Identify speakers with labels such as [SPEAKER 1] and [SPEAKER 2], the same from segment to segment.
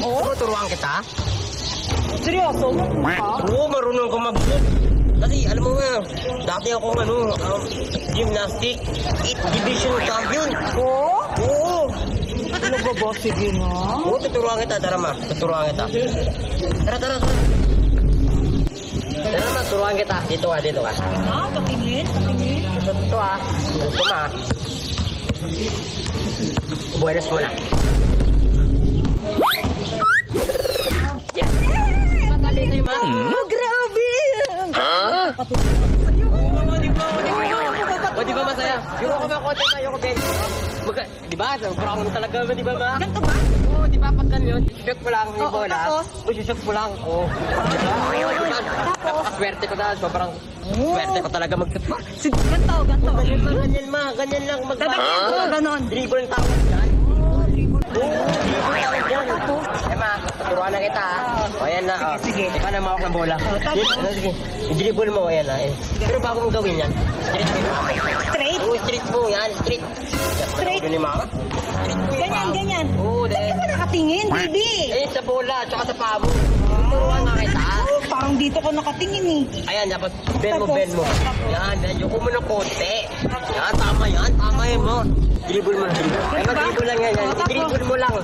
[SPEAKER 1] Oo? Turuan kita?
[SPEAKER 2] Seryoso?
[SPEAKER 1] Oo, marunong ko mag-shoot. Kasi alam mo nga, dati ako gymnastic, 8th division champion.
[SPEAKER 2] Oo?
[SPEAKER 1] Oo.
[SPEAKER 2] Ano ba ba? Sige na.
[SPEAKER 1] Oo, tuturuan kita, tara ma. Tuturuan kita. Tara. Tara ma, turuan kita. Dito ka.
[SPEAKER 2] Ah, patingin.
[SPEAKER 1] Ito Gusto ma. Buenas mo na. Yes! Matabi tayo ma.
[SPEAKER 2] Oh, grabe!
[SPEAKER 1] O, di ba masaya? Yung ako ba kote na, yung Ben? Di ba? Sobrang ako talaga, di ba ma?
[SPEAKER 2] Ganito ba?
[SPEAKER 1] Oo, di ba pag ganyan, shoot mo lang yung
[SPEAKER 2] Oo,
[SPEAKER 1] bola.
[SPEAKER 2] tapos?
[SPEAKER 1] Shoot mo lang. Oo. Diba?
[SPEAKER 2] Tapos?
[SPEAKER 1] Swerte ko na, sobrang swerte ko talaga mag-shoot.
[SPEAKER 2] Sige, ganito.
[SPEAKER 1] Ganyan ma, ganyan lang
[SPEAKER 2] Dadagyan ko, ganon.
[SPEAKER 1] Dribble ang tawag dyan. Oo, dribble ang tawag dyan. Eh ma, turuan na kita ha. O ayan na, o.
[SPEAKER 2] Sige.
[SPEAKER 1] Ikaw na mawak ng bola.
[SPEAKER 2] tapos?
[SPEAKER 1] Sige, i-dribble mo, ayan na. Pero bago mong gawin yan, straight mo.
[SPEAKER 2] Straight?
[SPEAKER 1] Oo, straight mo yan, straight.
[SPEAKER 2] Straight?
[SPEAKER 1] Ganyan ma. Straight mo yung paa.
[SPEAKER 2] Ganyan.
[SPEAKER 1] Oo,
[SPEAKER 2] Saan
[SPEAKER 1] dahil.
[SPEAKER 2] ka nakatingin, baby?
[SPEAKER 1] Eh, sa bola, tsaka sa paa mo. Turuan na kita.
[SPEAKER 2] Oh, parang dito ko nakatingin eh.
[SPEAKER 1] Ayan, dapat bend mo.
[SPEAKER 2] Tapos?
[SPEAKER 1] Yan, yuko mo ng konti. Yan, tama yan mo. Dribble mo. Ay, mag-dribble lang yan.
[SPEAKER 2] Tapos?
[SPEAKER 1] I-dribble mo lang.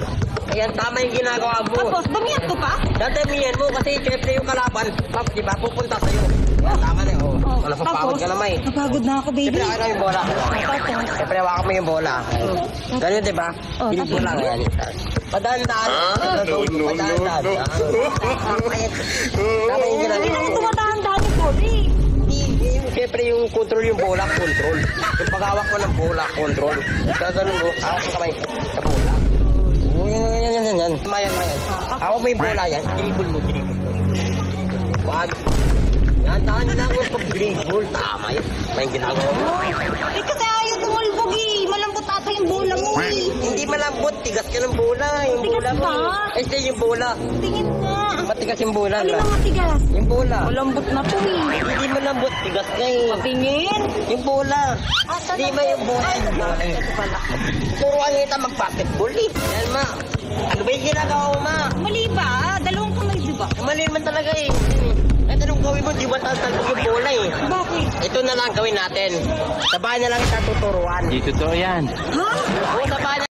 [SPEAKER 1] Ayan, tama yung ginagawa mo.
[SPEAKER 2] Tapos, damihan ko pa?
[SPEAKER 1] Dadamihan mo kasi syempre yung kalaban, di ba, pupunta sa'yo. Yan, tama na yun.
[SPEAKER 2] Oh,
[SPEAKER 1] Wala sa pagod ka naman eh.
[SPEAKER 2] Napagod na ako, baby.
[SPEAKER 1] Siyempre, ako na yung bola.
[SPEAKER 2] Tapos?
[SPEAKER 1] Siyempre, hawakan mo yung bola. Ganyan, di ba?
[SPEAKER 2] Oh,
[SPEAKER 1] Dribble lang yan. Padaan-daan. Padaan-daan. Tama yung ginagawa mo.
[SPEAKER 2] Tumatahan-tahan yung body.
[SPEAKER 1] Siyempre yung control yung bola, control. Yung paghawak mo ng bola, control. Gaganon mo, hawak mo kamay sa bola. Oo, yan. Mayan. Hawak mo yung bola yan, dribble mo. Wag. Yan, tahan lang yung pag-dribble. Tama yun. May ginagawa mo.
[SPEAKER 2] Eh, kasi ayaw tumulbog eh. Malambot ata yung bola mo eh.
[SPEAKER 1] Hindi malambot, tigas ka ng bola. Yung
[SPEAKER 2] Tigas
[SPEAKER 1] bola mo.
[SPEAKER 2] ba?
[SPEAKER 1] Eh, siya yung bola.
[SPEAKER 2] Tingin nga.
[SPEAKER 1] Matigas yung bola.
[SPEAKER 2] Alin
[SPEAKER 1] Diba?
[SPEAKER 2] ang matigas?
[SPEAKER 1] Yung bola.
[SPEAKER 2] Malambot na to eh.
[SPEAKER 1] Hindi malambot, tigas ka eh.
[SPEAKER 2] Tingin.
[SPEAKER 1] Yung bola. Hindi ba yung bola? Yung bola eh. Turuan kita mag-basketball eh. Yan ma. Ano ba yung ginagawa mo ma?
[SPEAKER 2] Mali ba? Dalawang kamay, di ba?
[SPEAKER 1] Mali naman talaga eh. Kahit anong gawin mo, di ba tatalbog yung bola eh.
[SPEAKER 2] Bakit?
[SPEAKER 1] Ito na lang gawin natin. Sa bahay na lang kita tuturuan.
[SPEAKER 3] Di totoo yan.
[SPEAKER 2] Ha?
[SPEAKER 1] Oo, sa bahay na